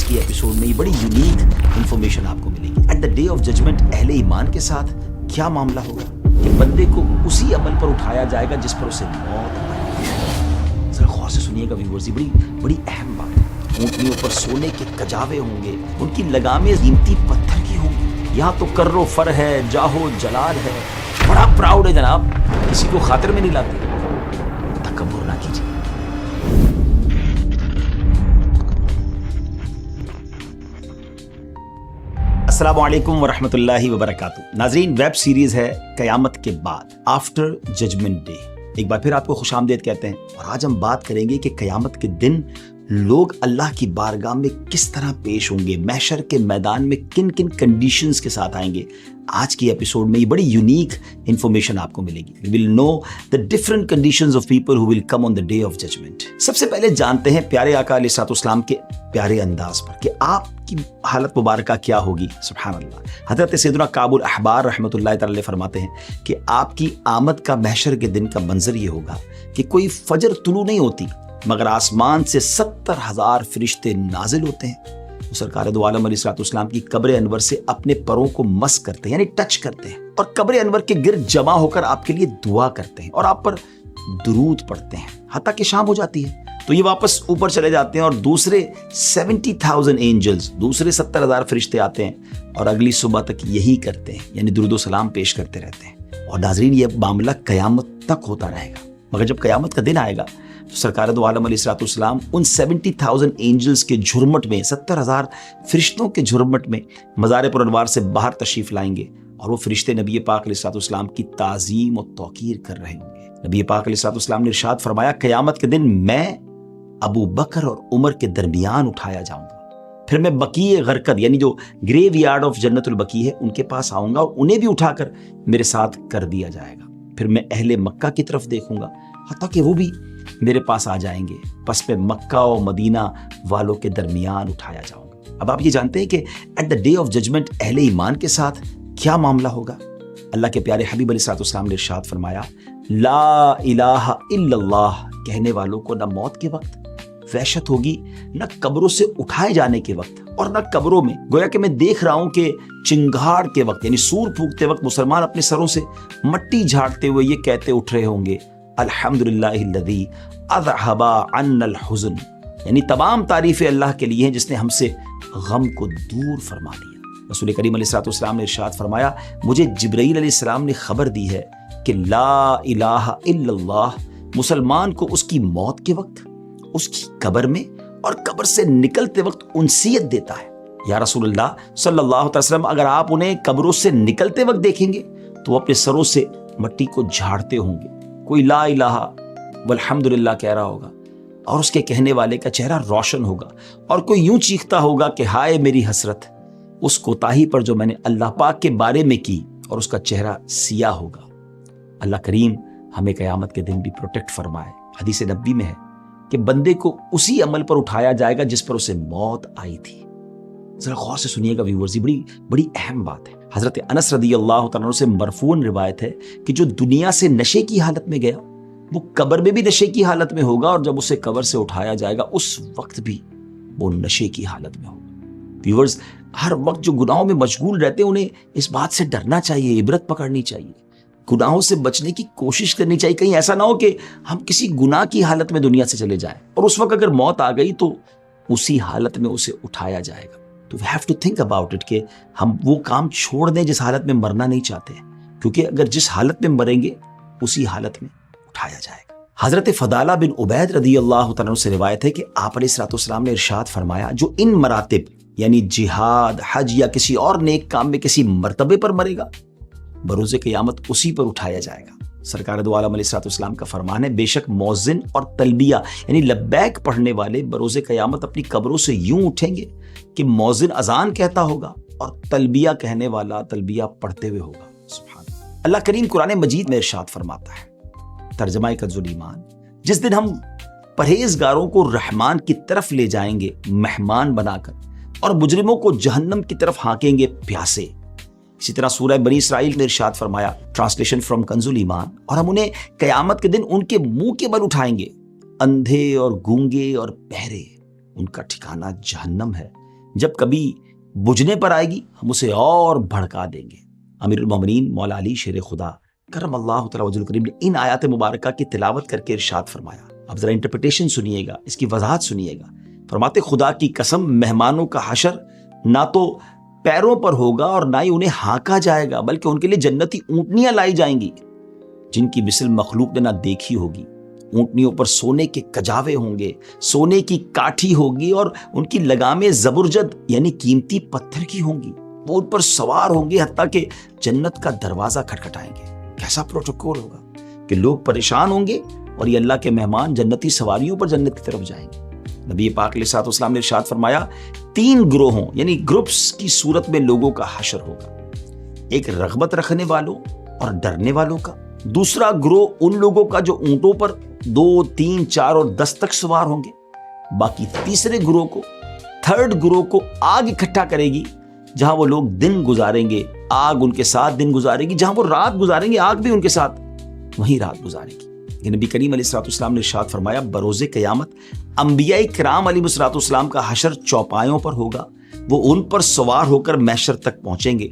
کی ایپیسوڈ میں یہ بڑی یونیک انفارمیشن آپ کو ملے گی. At the day of judgement اہل ایمان کے ساتھ کیا معاملہ ہوگا کہ بندے کو اسی عمل پر اٹھایا جائے گا جس پر اسے موت آئی. ذرا غور سے سنیے گا ویورز، یہ بڑی اہم بات ہے. اونٹنیوں پر سونے کے کجاوے ہوں گے، ان کی لگامیں قیمتی پتھر کی ہوں گی. یہاں تو کر و فر ہے، جاہو جلال ہے، بڑا پراؤڈ ہے جناب، کسی کو خاطر میں نہیں لاتے. تکبر نہ کیجیے. السلام علیکم ورحمۃ اللہ وبرکاتہ. ناظرین، ویب سیریز ہے قیامت کے بعد، آفٹر ججمنٹ ڈے. ایک بار پھر آپ کو خوش آمدید کہتے ہیں، اور آج ہم بات کریں گے کہ قیامت کے دن لوگ اللہ کی بارگاہ میں کس طرح پیش ہوں گے، محشر کے میدان میں کن کن کنڈیشنز کے ساتھ آئیں گے. آج کی ایپیسوڈ میں یہ بڑی یونیک انفارمیشن آپ کو ملے گی. We will know the different conditions of people who will come on the day of judgment. سب سے پہلے جانتے ہیں پیارے آقا علیہ الصلوۃ والسلام کے پیارے انداز پر کہ آپ کی حالت مبارکہ کیا ہوگی. سبحان اللہ. حضرت سیدنا کعب الاحبار رحمۃ اللہ تعالی فرماتے ہیں کہ آپ کی آمد کا محشر کے دن کا منظر یہ ہوگا کہ کوئی فجر طلوع نہیں ہوتی مگر آسمان سے 70,000 فرشتے نازل ہوتے ہیں. سرکار دو عالم علیہ الصلوۃ والسلام کی قبر انور سے اپنے پروں کو مس کرتے ہیں، یعنی ٹچ کرتے ہیں، اور قبر انور کے گرد جمع ہو کر آپ کے لیے دعا کرتے ہیں اور آپ پر درود پڑھتے ہیں حتیٰ کہ شام ہو جاتی ہے. تو یہ واپس اوپر چلے جاتے ہیں اور دوسرے 70,000 اینجلز، دوسرے 70,000 فرشتے آتے ہیں اور اگلی صبح تک یہی کرتے ہیں، یعنی درود و سلام پیش کرتے رہتے ہیں. اور ناظرین، یہ معاملہ قیامت تک ہوتا رہے گا. مگر جب قیامت کا دن آئے گا تو سرکار دو عالم علیہ الصلوۃ والسلام ان 70,000 اینجلز کے جھرمٹ میں، 70,000 فرشتوں کے جھرمٹ میں مزار پر انوار سے باہر تشریف لائیں گے، اور وہ فرشتے نبی پاک علیہ الصلوۃ والسلام کی تعظیم و توقیر کر رہے ہوں گے. نبی پاک علیہ الصلوۃ والسلام نے ارشاد فرمایا، قیامت کے دن میں ابو بکر اور عمر کے درمیان اٹھایا جاؤں گا، پھر میں بقیع غرقد، یعنی جو گریو یارڈ آف جنت البقیع ہے، ان کے پاس آؤں گا اور انہیں بھی اٹھا کر میرے ساتھ کر دیا جائے گا. پھر میں اہل مکہ کی طرف دیکھوں گا حتیٰ کہ وہ بھی میرے پاس آ جائیں گے، پس میں مکہ و مدینہ والوں کے درمیان اٹھایا جاؤں گا. اب آپ یہ جانتے ہیں کہ at the day of judgement اہل ایمان کے ساتھ کیا معاملہ ہوگا. اللہ کے پیارے حبیب علیہ الصلوۃ والسلام نے ارشاد فرمایا، لا الہ الا اللہ کہنے والوں کو نہ موت کے وقت وحشت ہوگی، نہ قبروں سے اٹھائے جانے کے وقت، اور نہ قبروں میں. گویا کہ میں دیکھ رہا ہوں کہ چنگھاڑ کے وقت، یعنی سور پھونکتے وقت مسلمان اپنے سروں سے مٹی جھاڑتے ہوئے یہ کہتے اٹھ رہے ہوں گے، الحمدللہ الذی اذھب عنا الحزن، یعنی تمام تعریفیں اللہ کے لیے ہیں جس نے ہم سے غم کو دور فرما دیا. رسول کریم علیہ الصلوۃ والسلام نے ارشاد فرمایا، مجھے جبرائیل علیہ السلام نے خبر دی ہے کہ لا الہ الا اللہ مسلمان کو اس کی موت کے وقت، اس کی قبر میں اور قبر سے نکلتے وقت انسیت دیتا ہے. یا رسول اللہ صلی اللہ علیہ وسلم، اگر آپ انہیں قبروں سے نکلتے وقت دیکھیں گے تو وہ اپنے سروں سے مٹی کو جھاڑتے ہوں گے. کوئی لا الہ والحمدللہ کہہ رہا ہوگا اور اس کے کہنے والے کا چہرہ روشن ہوگا، اور کوئی یوں چیختا ہوگا کہ ہائے میری حسرت اس کوتاہی پر جو میں نے اللہ پاک کے بارے میں کی، اور اس کا چہرہ سیاہ ہوگا. اللہ کریم ہمیں قیامت کے دن بھی پروٹیکٹ فرمائے. حدیث نبوی میں ہے کہ بندے کو اسی عمل پر اٹھایا جائے گا جس پر اسے موت آئی تھی. ذرا غور سے سنیے گا ویورز، یہ بڑی اہم بات ہے. حضرت انس رضی اللہ تعالیٰ عنہ سے مرفوعاً روایت ہے کہ جو دنیا سے نشے کی حالت میں گیا وہ قبر میں بھی نشے کی حالت میں ہوگا، اور جب اسے قبر سے اٹھایا جائے گا اس وقت بھی وہ نشے کی حالت میں ہوگا. ویورز، ہر وقت جو گناہوں میں مشغول رہتے ہیں انہیں اس بات سے ڈرنا چاہیے، عبرت پکڑنی چاہیے، گناہوں سے بچنے کی کوشش کرنی چاہیے. کہیں ایسا نہ ہو کہ ہم کسی گناہ کی حالت میں دنیا سے چلے جائیں اور اس وقت اگر موت آ گئی تو اسی حالت میں اسے اٹھایا جائے گا. تو we have to think about it کہ ہم وہ کام چھوڑ دیں جس حالت میں مرنا نہیں چاہتے ہیں، کیونکہ اگر جس حالت میں مریں گے اسی حالت میں اٹھایا جائے گا. حضرت فضالہ بن عبید رضی اللہ تعالیٰ عنہ سے روایت ہے کہ آپ علیہ الصلوۃ والسلام نے ارشاد فرمایا، جو ان مراتب یعنی جہاد، حج یا کسی اور نیک کام میں کسی مرتبے پر مرے گا بروز قیامت اسی پر اٹھایا جائے گا. سرکار دو عالم علیہ الصلوۃ والسلام کا فرمان ہے، بے شک مؤذن اور تلبیہ یعنی لبیک پڑھنے والے بروز قیامت اپنی قبروں سے یوں اٹھیں گے کہ مؤذن اذان کہتا ہوگا اور تلبیہ کہنے والا تلبیہ پڑھتے ہوئے ہوگا. سبحان اللہ. اللہ کریم قرآن مجید میں ارشاد فرماتا ہے، ترجمہ کنز الایمان، جس دن ہم پرہیزگاروں کو رحمان کی طرف لے جائیں گے مہمان بنا کر، اور مجرموں کو جہنم کی طرف ہانکیں گے پیاسے. اسی طرح سورہ بنی اسرائیل میں ارشاد فرمایا، ٹرانسلیشن فرام کنز الایمان، اور ہم انہیں قیامت کے دن ان کے منہ کے بل اٹھائیں گے، اندھے اور گونگے اور بہرے ان کا ٹھکانہ جہنم ہے، جب کبھی بجھنے پر آئے گی ہم اسے اور بھڑکا دیں گے۔ امیر المومنین مولا علی شیر خدا کرم اللہ تعالی وجہ الکریم نے ان آیات مبارکہ کی تلاوت کر کے ارشاد فرمایا۔ اب ذرا انٹرپریٹیشن سنیے گا، اس کی وضاحت سنیے گا۔ فرماتے خدا کی قسم مہمانوں کا حشر نہ تو پیروں پر ہوگا اور نہ ہی انہیں ہانکا جائے گا، بلکہ ان کے لیے جنتی اونٹنیاں لائی جائیں گی جن کی مثل مخلوق نے نہ دیکھی ہوگی۔ اونٹنیوں پر سونے کے کجاوے ہوں گے، سونے کی کاٹھی ہوگی اور ان کی لگامیں زبرجد یعنی قیمتی پتھر کی ہوں گی۔ وہ ان پر سوار ہوں گے حتیٰ کہ جنت کا دروازہ کھٹکھٹائیں گے۔ کیسا پروٹوکول ہوگا کہ لوگ پریشان ہوں گے اور یہ اللہ کے مہمان جنتی سواریوں پر جنت کی طرف جائیں گے۔ نبی پاک علیہ الصلوۃ والسلام نے ارشاد فرمایا 3 گروہوں یعنی گروپس کی صورت میں لوگوں کا حشر ہوگا۔ ایک رغبت رکھنے والوں اور ڈرنے والوں کا، دوسرا گروہ ان لوگوں کا جو اونٹوں پر 2، 3، 4 اور 10 تک سوار ہوں گے، باقی تیسرے گروہ کو، تھرڈ گروہ کو آگ اکٹھا کرے گی جہاں وہ لوگ دن گزاریں گے، آگ ان کے ساتھ دن گزارے گی، جہاں وہ رات گزاریں گے آگ بھی ان کے ساتھ وہیں رات گزارے گی۔ کہ نبی کریم علیہ الصلوۃ والسلام نے ارشاد فرمایا بروز قیامت انبیاء کرام علیہ الصلوۃ والسلام کا حشر چوپایوں پر ہوگا، وہ ان پر سوار ہو کر محشر تک پہنچیں گے۔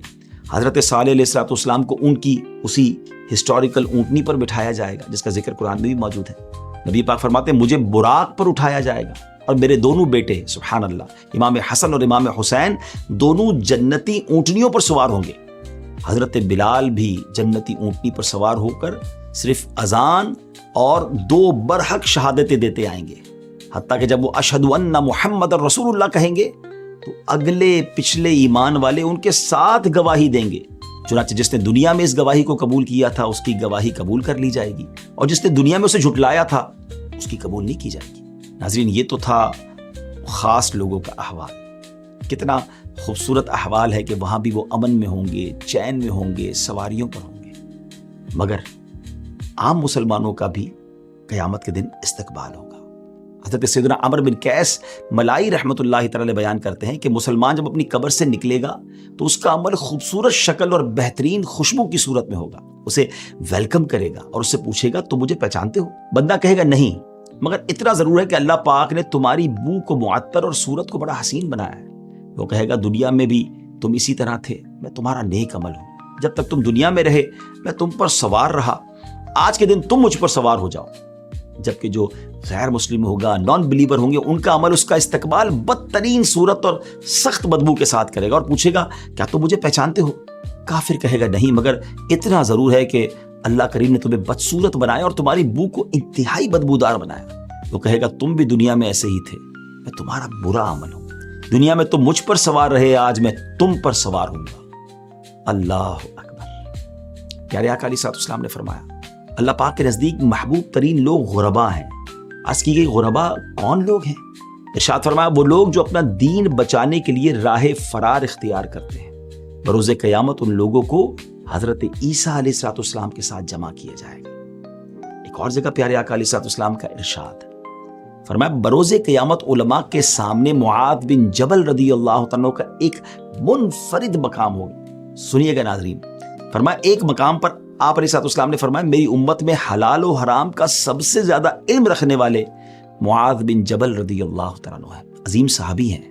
حضرت صالح علیہ الصلوۃ والسلام کو ان کی اسی ہسٹوریکل اونٹنی پر بٹھایا جائے گا جس کا ذکر قرآن میں بھی موجود ہے۔ نبی پاک فرماتے ہیں مجھے براق پر اٹھایا جائے گا اور میرے دونوں بیٹے سبحان اللہ امام حسن اور امام حسین دونوں جنتی اونٹنیوں پر سوار ہوں گے۔ حضرت بلال بھی جنتی اونٹنی پر سوار ہو کر صرف اذان اور 2 برحق شہادتیں دیتے آئیں گے، حتیٰ کہ جب وہ اشہد ان محمد رسول اللہ کہیں گے تو اگلے پچھلے ایمان والے ان کے ساتھ گواہی دیں گے۔ چنانچہ جس نے دنیا میں اس گواہی کو قبول کیا تھا اس کی گواہی قبول کر لی جائے گی، اور جس نے دنیا میں اسے جھٹلایا تھا اس کی قبول نہیں کی جائے گی۔ ناظرین یہ تو تھا خاص لوگوں کا احوال، کتنا خوبصورت احوال ہے کہ وہاں بھی وہ امن میں ہوں گے، چین میں ہوں گے، سواریوں پر ہوں گے۔ مگر عام مسلمانوں کا بھی قیامت کے دن استقبال ہوگا۔ حضرت سیدنا عمرو بن قیس ملائی رحمۃ اللہ تعالی بیان کرتے ہیں کہ مسلمان جب اپنی قبر سے نکلے گا تو اس کا عمل خوبصورت شکل اور بہترین خوشبو کی صورت میں ہوگا، اسے ویلکم کرے گا اور اس سے پوچھے گا تم مجھے پہچانتے ہو؟ بندہ کہے گا نہیں، مگر اتنا ضرور ہے کہ اللہ پاک نے تمہاری بو کو معطر اور صورت کو بڑا حسین بنایا ہے۔ وہ کہے گا دنیا میں بھی تم اسی طرح تھے، میں تمہارا نیک عمل ہوں، جب تک تم دنیا میں رہے میں تم پر سوار رہا، آج کے دن تم مجھ پر سوار ہو جاؤ۔ جبکہ جو غیر مسلم ہوگا، نان بلیور ہوں گے، ان کا عمل اس کا استقبال بدترین صورت اور سخت بدبو کے ساتھ کرے گا اور پوچھے گا کیا تم مجھے پہچانتے ہو؟ کافر کہے گا نہیں، مگر اتنا ضرور ہے کہ اللہ کریم نے تمہیں بدصورت بنایا اور تمہاری بو کو انتہائی بدبودار بنایا۔ وہ کہے گا تم بھی دنیا میں ایسے ہی تھے، میں تمہارا برا عمل ہوں، دنیا میں تم مجھ پر سوار رہے، آج میں تم پر سوار ہوں گا۔ اللہ اکبر۔ پیارے آقا علیہ الصلوۃ والسلام نے فرمایا اللہ پاک کے نزدیک محبوب ترین لوگ غربا ہیں۔ عرض کی گئی غربا کون لوگ ہیں؟ ارشاد فرمایا وہ لوگ جو اپنا دین بچانے کے لیے راہ فرار اختیار کرتے ہیں۔ بروز قیامت ان لوگوں کو حضرت عیسیٰ علیہ الصلوۃ والسلام کے ساتھ جمع کیا جائے گا۔ ایک اور جگہ پیارے آقا علیہ الصلوۃ والسلام کا ارشاد فرمایا بروز قیامت علماء کے سامنے معاذ بن جبل رضی اللہ تعالیٰ کا ایک منفرد مقام ہوگا۔ سنیے گا ناظرین، فرمایا ایک مقام پر آپ علیہ السلام نے فرمایا میری امت میں حلال و حرام کا سب سے زیادہ علم رکھنے والے معاذ بن جبل رضی اللہ تعالیٰ عنہ ہیں، عظیم صحابی ہیں۔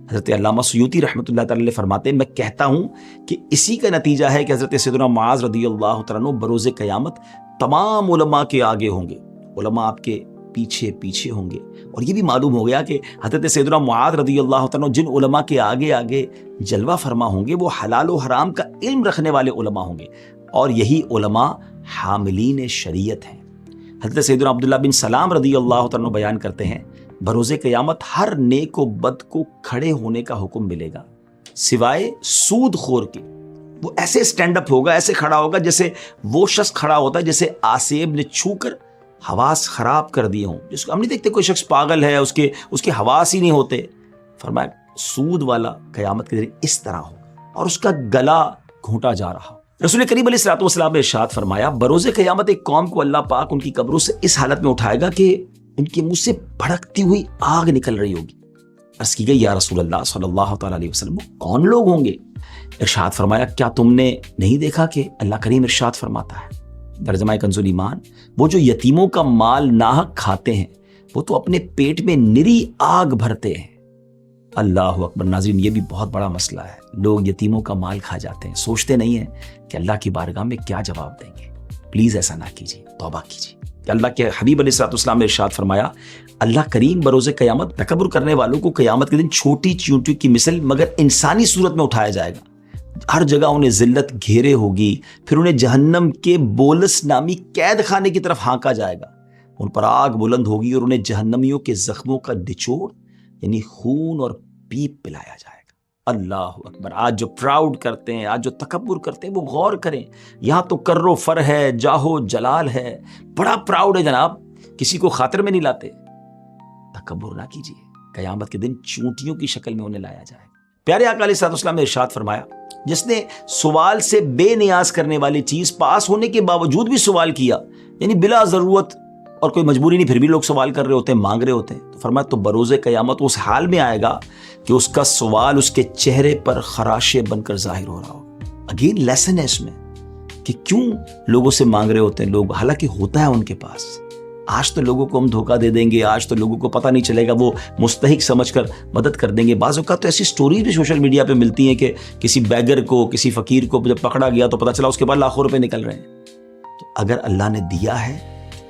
حضرت علامہ سیوطی رحمۃ اللہ تعالی فرماتے ہیں میں کہتا ہوں کہ اسی کا نتیجہ ہے کہ حضرت سیدنا معاذ رضی اللہ تعالیٰ عنہ بروز قیامت تمام علماء کے آگے ہوں گے، علماء آپ کے پیچھے پیچھے ہوں گے۔ اور یہ بھی معلوم ہو گیا کہ حضرت سیدنا معاذ رضی اللہ تعالیٰ عنہ جن علماء کے آگے آگے جلوہ فرما ہوں گے وہ حلال و حرام کا علم رکھنے والے علماء ہوں گے، اور یہی علماء حاملین شریعت ہیں۔ حضرت سیدنا عبداللہ بن سلام رضی اللہ تعالیٰ عنہ بیان کرتے ہیں بروز قیامت ہر نیک و بد کو کھڑے ہونے کا حکم ملے گا سوائے سود خور کے۔ وہ ایسے سٹینڈ اپ ہوگا، ایسے کھڑا ہوگا جیسے وہ شخص کھڑا ہوتا ہے جیسے آسیب نے چھو کر حواس خراب کر دیے ہوں، جس کو ہم نہیں دیکھتے کوئی شخص پاگل ہے، اس کے حواس ہی نہیں ہوتے۔ فرمایا سود والا قیامت کے دن اس طرح ہوگا اور اس کا گلا گھونٹا جا رہا۔ رسول کریم علیہ الصلوۃ والسلام نے ارشاد فرمایا بروز قیامت ایک قوم کو اللہ پاک ان کی قبروں سے اس حالت میں اٹھائے گا کہ ان کے منہ سے بھڑکتی ہوئی آگ نکل رہی ہوگی۔ عرض کی گئی یا رسول اللہ صلی اللہ تعالی علیہ وسلم وہ کون لوگ ہوں گے؟ ارشاد فرمایا کیا تم نے نہیں دیکھا کہ اللہ کریم ارشاد فرماتا ہے ترجمہ کنز ایمان وہ جو یتیموں کا مال ناحق کھاتے ہیں وہ تو اپنے پیٹ میں نری آگ بھرتے ہیں۔ اللہ اکبر. ناظرین یہ بھی بہت بڑا مسئلہ ہے. لوگ یتیموں کا مال کھا جاتے ہیں, سوچتے نہیں ہیں کہ اللہ کی بارگاہ میں کیا جواب دیں گے. پلیز ایسا نہ کیجیے, توبہ کیجیے. کہ اللہ کے حبیب علیہ الصلوۃ والسلام نے ارشاد فرمایا, اللہ کریم بروز قیامت تکبر کرنے والوں کو قیامت کے دن چھوٹی چیونٹی کی مثل مگر انسانی صورت میں اٹھایا جائے گا. ہر جگہ انہیں ذلت گھیرے ہوگی, پھر انہیں جہنم کے بولس نامی قید خانے کی طرف ہانکا جائے گا. ان پر آگ بلند ہوگی اور انہیں جہنمیوں کے زخموں کا نچوڑ یعنی خون اور پیپ پلایا جائے گا. اللہ اکبر. آج جو پراؤڈ کرتے ہیں, آج جو تکبر کرتے ہیں, وہ غور کریں. یہاں تو کر و فر ہے, جاہو جلال ہے, بڑا پراؤڈ ہے جناب, کسی کو خاطر میں نہیں لاتے. تکبر نہ کیجیے, قیامت کے دن چونٹیوں کی شکل میں انہیں لایا جائے گا. پیارے آقا علیہ الصلوۃ والسلام نے ارشاد فرمایا, جس نے سوال سے بے نیاز کرنے والی چیز پاس ہونے کے باوجود بھی سوال کیا, یعنی بلا ضرورت اور کوئی مجبوری نہیں, پھر بھی لوگ سوال کر رہے ہوتے ہیں, مانگ رہے ہوتے ہیں, تو فرمایا تو بروز قیامت اس حال میں آئے گا کہ اس کا سوال اس کے چہرے پر خراشے بن کر ظاہر ہو رہا ہوگا. اگین لیسن ہے اس میں کہ کیوں لوگوں سے مانگ رہے ہوتے ہیں لوگ, حالانکہ ہوتا ہے ان کے پاس. آج تو لوگوں کو ہم دھوکہ دے دیں گے, آج تو لوگوں کو پتہ نہیں چلے گا, وہ مستحق سمجھ کر مدد کر دیں گے. بعض اوقات تو ایسی سٹوریز بھی سوشل میڈیا پہ ملتی ہیں کہ کسی بیگر کو, کسی فقیر کو جب پکڑا گیا تو پتہ چلا اس کے بعد لاکھوں روپے نکل رہے ہیں. تو اگر اللہ نے دیا ہے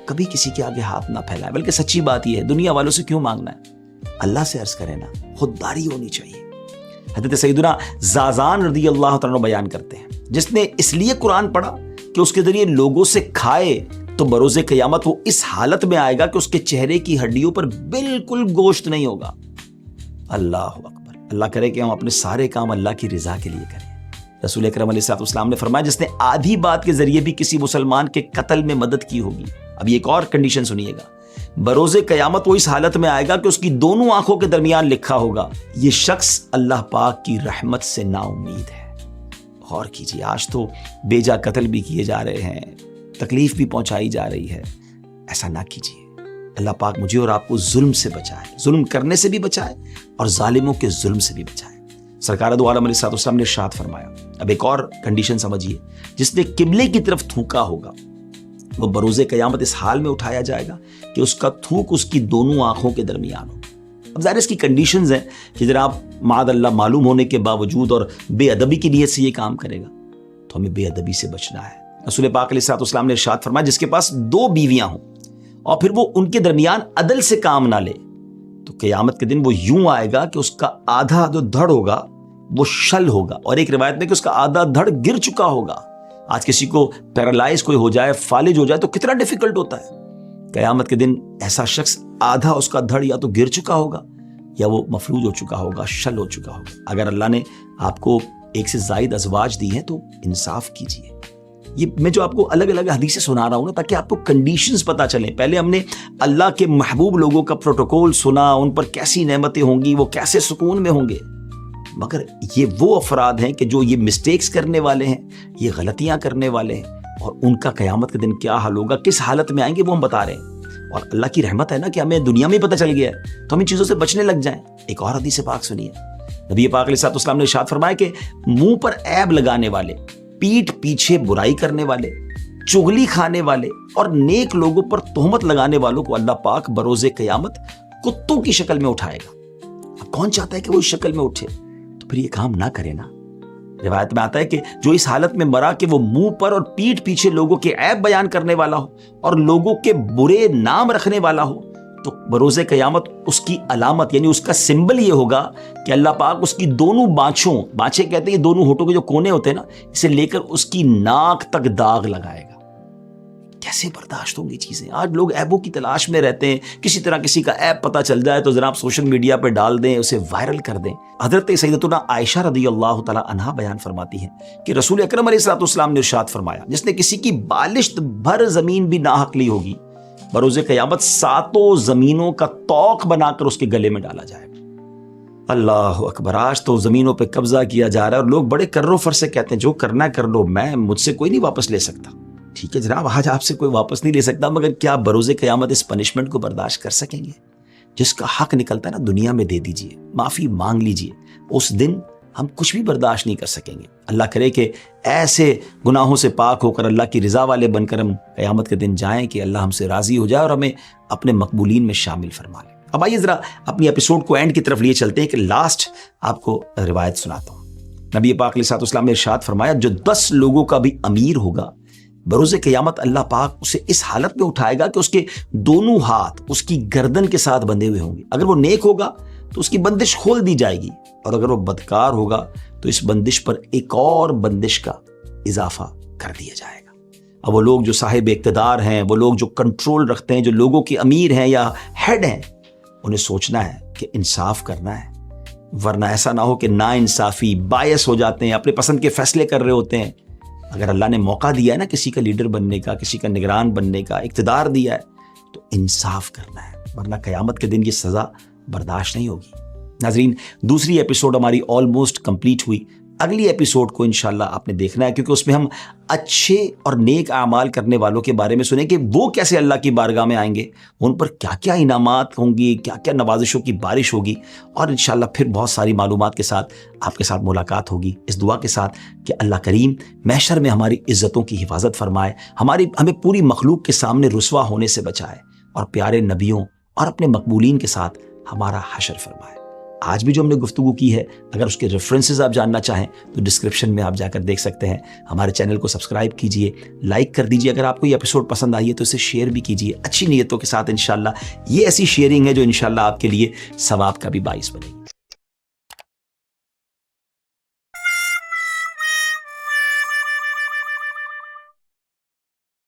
کبھی کسی کے آگے ہاتھ نہ پھیلائے, بلکہ سچی بات یہ ہے دنیا والوں سے کیوں مانگنا ہے, اللہ سے عرض کریں نا, خودداری ہونی چاہیے. حضرت سیدنا زازان رضی اللہ تعالیٰ بیان کرتے ہیں, جس نے اس لیے قرآن پڑھا کہ اس کے ذریعے لوگوں سے کھائے تو بروز قیامت وہ اس حالت میں آئے گا کہ اس کے چہرے کی ہڈیوں پر بالکل گوشت نہیں ہوگا. اللہ اکبر. اللہ کرے کہ ہم اپنے سارے کام اللہ کی رضا کے لیے کریں. رسول اکرم علیہ الصلوۃ والسلام نے فرمایا, جس نے آدھی بات کے ذریعے بھی کسی مسلمان کے قتل میں مدد کی ہوگی. اب ایک اور کنڈیشن سنیے گا, بروز قیامت وہ اس حالت میں آئے گا کہ اس کی دونوں آنکھوں کے درمیان لکھا ہوگا, یہ شخص اللہ پاک کی رحمت سے نا امید ہے. غور کیجیے, آج تو بے جا قتل بھی کیے جا رہے ہیں, تکلیف بھی پہنچائی جا رہی ہے. ایسا نہ کیجیے. اللہ پاک مجھے اور آپ کو ظلم سے بچائے, ظلم کرنے سے بھی بچائے اور ظالموں کے ظلم سے بھی بچائے. سرکار دو عالم علیہ الصلوۃ والسلام نے ارشاد فرمایا, اب ایک اور کنڈیشن سمجھیے, جس نے قبلے کی طرف تھوکا ہوگا وہ بروز قیامت اس حال میں اٹھایا جائے گا کہ اس کا تھوک اس کی دونوں آنکھوں کے درمیان ہو. اب ظاہر اس کی کنڈیشنز ہیں کہ جناب معاذ اللہ معلوم ہونے کے باوجود اور بے ادبی کی نیت سے یہ کام کرے گا, تو ہمیں بے ادبی سے بچنا ہے. رسول پاک علیہ الصلوۃ والسلام نے ارشاد فرمایا, جس کے پاس 2 بیویاں ہوں اور پھر وہ ان کے درمیان عدل سے کام نہ لے, تو قیامت کے دن وہ یوں آئے گا کہ اس کا آدھا جو دھڑ ہوگا وہ شل ہوگا, اور ایک روایت میں کہ اس کا آدھا دھڑ گر چکا ہوگا. آج کسی کو پیرالائز کوئی ہو جائے, فالج ہو جائے تو کتنا ڈیفیکلٹ ہوتا ہے. قیامت کے دن ایسا شخص آدھا اس کا دھڑ یا تو گر چکا ہوگا یا وہ مفلوج ہو چکا ہوگا, شل ہو چکا ہوگا. اگر اللہ نے آپ کو 1 سے زائد ازواج دی ہیں تو انصاف کیجیے. یہ میں جو آپ کو الگ الگ حدیثیں سنا رہا ہوں نا, تاکہ آپ کو کنڈیشنز پتہ چلیں. پہلے ہم نے اللہ کے محبوب لوگوں کا پروٹوکول سنا, ان پر کیسی نعمتیں ہوں گی, وہ کیسے سکون میں ہوں گے. مگر یہ وہ افراد ہیں کہ جو یہ مسٹیکس کرنے والے ہیں, یہ غلطیاں کرنے والے ہیں, اور ان کا قیامت کے دن کیا حال ہوگا, کس حالت میں آئیں گے, وہ ہم بتا رہے ہیں. اور اللہ کی رحمت ہے نا کہ ہمیں دنیا میں پتہ چل گیا ہے تو ہم ان چیزوں سے بچنے لگ جائیں. ایک اور حدیث پاک سنیے. نبی پاک علیہ الصلوۃ والسلام نے ارشاد فرمایا کہ منہ پر عیب لگانے والے, پیٹھ پیچھے برائی کرنے والے, چغلی کھانے والے اور نیک لوگوں پر تہمت لگانے والوں کو اللہ پاک بروز قیامت کتوں کی شکل میں اٹھائے گا. اب کون چاہتا ہے کہ وہ اس شکل میں اٹھے؟ تو پھر یہ کام نہ کرے نا. روایت میں آتا ہے کہ جو اس حالت میں مرا کہ وہ منہ پر اور پیٹھ پیچھے لوگوں کے عیب بیان کرنے والا ہو اور لوگوں کے برے نام رکھنے والا ہو, تو بروز قیامت اس کی علامت یعنی اس کا سمبل یہ ہوگا کہ اللہ پاک اس کی دونوں بانچیں کہتے ہیں یہ دونوں ہونٹوں کے جو کونے ہوتے ہیں نا, اسے لے کر اس کی ناک تک داغ لگائے گا. کیسے برداشت ہوں گی چیزیں؟ آج لوگ عیبوں کی تلاش میں رہتے ہیں, کسی طرح کسی کا عیب پتہ چل جائے تو جناب سوشل میڈیا پہ ڈال دیں, اسے وائرل کر دیں. حضرت سیدتنا عائشہ رضی اللہ تعالی عنہا بیان فرماتی ہیں کہ رسول اکرم علیہ الصلوۃ والسلام نے ارشاد فرمایا, جس نے کسی کی بالشت بھر زمین بھی ناحق لی ہوگی, بروز قیامت 7 زمینوں کا طوق بنا کر اس کے گلے میں ڈالا جائے گا. اللہ اکبر. آج تو زمینوں پہ قبضہ کیا جا رہا ہے اور لوگ بڑے کر و فر سے کہتے ہیں جو کرنا ہے کر لو, مجھ سے کوئی نہیں واپس لے سکتا. ٹھیک ہے جناب, آج آپ سے کوئی واپس نہیں لے سکتا, مگر کیا بروز قیامت اس پنشمنٹ کو برداشت کر سکیں گے؟ جس کا حق نکلتا ہے نا دنیا میں دے دیجئے, معافی مانگ لیجئے. اس دن ہم کچھ بھی برداشت نہیں کر سکیں گے. اللہ کرے کہ ایسے گناہوں سے پاک ہو کر اللہ کی رضا والے بن کر ہم قیامت کے دن جائیں کہ اللہ ہم سے راضی ہو جائے اور ہمیں اپنے مقبولین میں شامل فرما لے. اب آئیے ذرا اپنی ایپیسوڈ کو اینڈ کی طرف لیے چلتے ہیں کہ لاسٹ آپ کو روایت سناتا ہوں. نبی پاک علیہ الصلوۃ والسلام نے ارشاد فرمایا جو 10 لوگوں کا بھی امیر ہوگا بروز قیامت اللہ پاک اسے اس حالت میں اٹھائے گا کہ اس کے دونوں ہاتھ اس کی گردن کے ساتھ بندھے ہوئے ہوں گے. اگر وہ نیک ہوگا تو اس کی بندش کھول دی جائے گی, اور اگر وہ بدکار ہوگا تو اس بندش پر ایک اور بندش کا اضافہ کر دیا جائے گا. اب وہ لوگ جو صاحب اقتدار ہیں, وہ لوگ جو کنٹرول رکھتے ہیں, جو لوگوں کے امیر ہیں یا ہیڈ ہیں, انہیں سوچنا ہے کہ انصاف کرنا ہے, ورنہ ایسا نہ ہو کہ نا انصافی بائس ہو جاتے ہیں, اپنے پسند کے فیصلے کر رہے ہوتے ہیں. اگر اللہ نے موقع دیا ہے نا کسی کا لیڈر بننے کا, کسی کا نگران بننے کا, اقتدار دیا ہے, تو انصاف کرنا ہے, ورنہ قیامت کے دن یہ سزا برداشت نہیں ہوگی. ناظرین, دوسری ایپیسوڈ ہماری آلموسٹ کمپلیٹ ہوئی. اگلی ایپیسوڈ کو انشاءاللہ آپ نے دیکھنا ہے, کیونکہ اس میں ہم اچھے اور نیک اعمال کرنے والوں کے بارے میں سنیں کہ وہ کیسے اللہ کی بارگاہ میں آئیں گے, ان پر کیا کیا انعامات ہوں گی, کیا کیا نوازشوں کی بارش ہوگی, اور انشاءاللہ پھر بہت ساری معلومات کے ساتھ آپ کے ساتھ ملاقات ہوگی, اس دعا کے ساتھ کہ اللہ کریم محشر میں ہماری عزتوں کی حفاظت فرمائے, ہمیں پوری مخلوق کے سامنے رسوا ہونے سے بچائے, اور پیارے نبیوں اور اپنے مقبولین کے ساتھ ہمارا حشر فرمائے. آج بھی جو ہم نے گفتگو کی ہے, اگر اس کے ریفرنسز آپ جاننا چاہیں تو ڈسکرپشن میں آپ جا کر دیکھ سکتے ہیں. ہمارے چینل کو سبسکرائب کیجئے, لائک کر دیجئے, اگر آپ کو یہ ایپیسوڈ پسند آئی ہے تو اسے شیئر بھی کیجئے اچھی نیتوں کے ساتھ. انشاءاللہ یہ ایسی شیئرنگ ہے جو انشاءاللہ آپ کے لیے ثواب کا بھی باعث بنے گی.